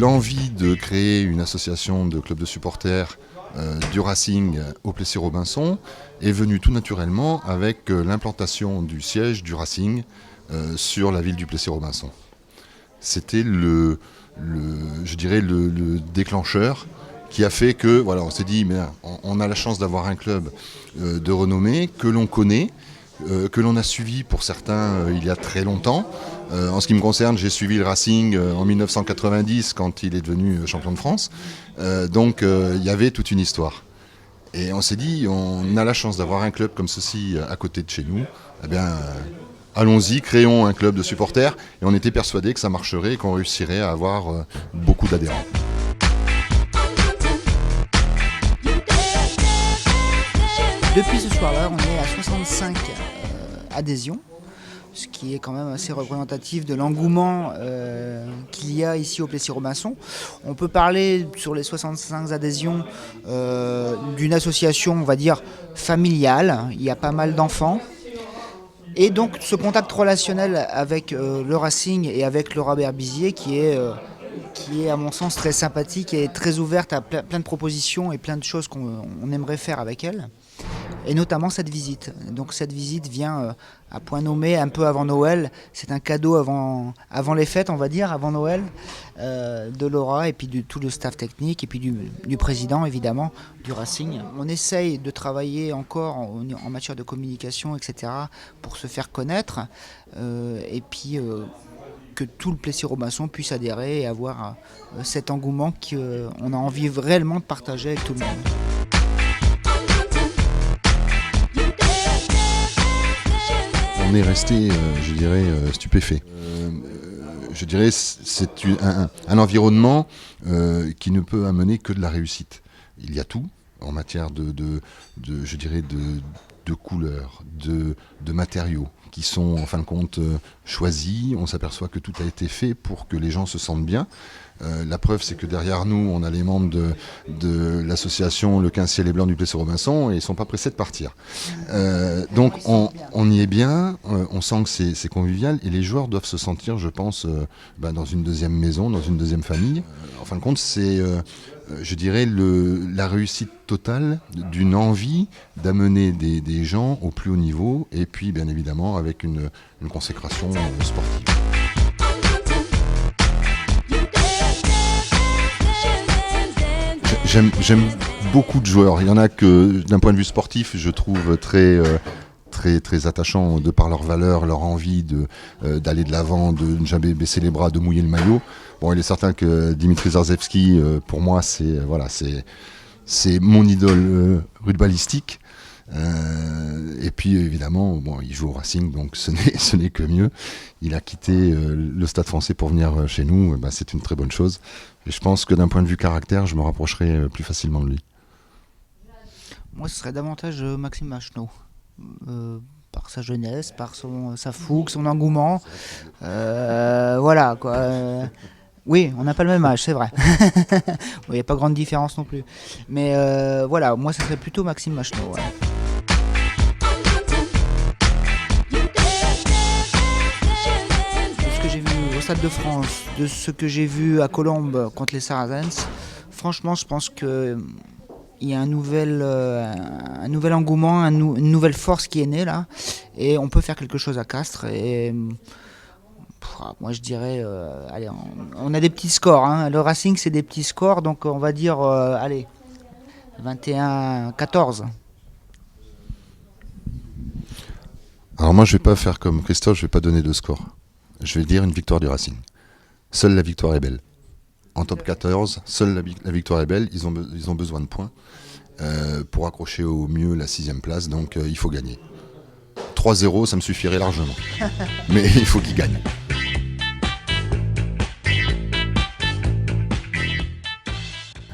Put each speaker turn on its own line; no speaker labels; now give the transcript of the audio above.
l'envie de créer une association de clubs de supporters du Racing au Plessis-Robinson est venue tout naturellement avec l'implantation du siège du Racing sur la ville du Plessis-Robinson. C'était je dirais le déclencheur qui a fait que, voilà, on s'est dit, mais on a la chance d'avoir un club de renommée que l'on connaît, que l'on a suivi pour certains il y a très longtemps. En ce qui me concerne, j'ai suivi le Racing en 1990 quand il est devenu champion de France. Donc il y avait toute une histoire. Et on s'est dit, on a la chance d'avoir un club comme ceci à côté de chez nous. Eh bien, allons-y, créons un club de supporters. Et on était persuadés que ça marcherait et qu'on réussirait à avoir beaucoup d'adhérents.
Depuis ce soir-là, on est à 65 adhésions, ce qui est quand même assez représentatif de l'engouement qu'il y a ici au Plessis-Robinson. On peut parler sur les 65 adhésions d'une association, on va dire, familiale. Il y a pas mal d'enfants. Et donc ce contact relationnel avec le Racing et avec Laura Berbizier qui est à mon sens très sympathique et très ouverte à plein de propositions et plein de choses qu'on aimerait faire avec elle. Et notamment cette visite. Donc cette visite vient à point nommé un peu avant Noël. C'est un cadeau avant les fêtes, on va dire, avant Noël, de Laura et puis de tout le staff technique et puis du président, évidemment, du Racing. On essaye de travailler encore en matière de communication, etc., pour se faire connaître. Et puis que tout le Plessis-Robinson puisse adhérer et avoir cet engouement qu'on a envie réellement de partager avec tout le monde.
On est resté, je dirais, stupéfait. Je dirais c'est un environnement qui ne peut amener que de la réussite. Il y a tout en matière je dirais de couleurs, de matériaux qui sont en fin de compte choisis. On s'aperçoit que tout a été fait pour que les gens se sentent bien. La preuve, c'est que derrière nous, on a les membres de l'association Le 15 Ciel et Blanc du Plessis-Robinson et ils ne sont pas pressés de partir. Donc on y est bien, on sent que c'est convivial et les joueurs doivent se sentir, je pense, dans une deuxième maison, dans une deuxième famille. En fin de compte, c'est, je dirais, la réussite totale d'une envie d'amener des gens au plus haut niveau et puis, bien évidemment, avec une consécration sportive. J'aime beaucoup de joueurs. Il y en a que, d'un point de vue sportif, je trouve très attachants de par leurs valeurs, leur envie d'aller de l'avant, de ne jamais baisser les bras, de mouiller le maillot. Bon, il est certain que Dimitri Zarzewski, pour moi, c'est mon idole rugbyistique. Et puis évidemment, bon, il joue au Racing, donc ce n'est que mieux. Il a quitté le Stade Français pour venir chez nous, c'est une très bonne chose. Et je pense que d'un point de vue caractère, je me rapprocherai plus facilement de lui.
Moi, ce serait davantage Maxime Machenaud, par sa jeunesse, par sa fougue, son engouement. Voilà, quoi. Oui, on n'a pas le même âge, c'est vrai. Il n'y a pas grande différence non plus. Mais voilà, moi, ce serait plutôt Maxime Machenaud. Ouais. De ce que j'ai vu au Stade de France, de ce que j'ai vu à Colombes contre les Saracens, franchement, je pense que il y a un nouvel engouement, une nouvelle force qui est née là, et on peut faire quelque chose à Castres. Et moi je dirais, allez, on a des petits scores. Hein. Le Racing c'est des petits scores, donc on va dire, allez, 21-14.
Alors moi je vais pas faire comme Christophe, je vais pas donner de score. Je vais dire une victoire du Racing. Seule la victoire est belle. En top 14, seule la victoire est belle. Ils ont besoin de points pour accrocher au mieux la 6e place. Donc il faut gagner. 3-0, ça me suffirait largement. Mais il faut qu'ils gagnent.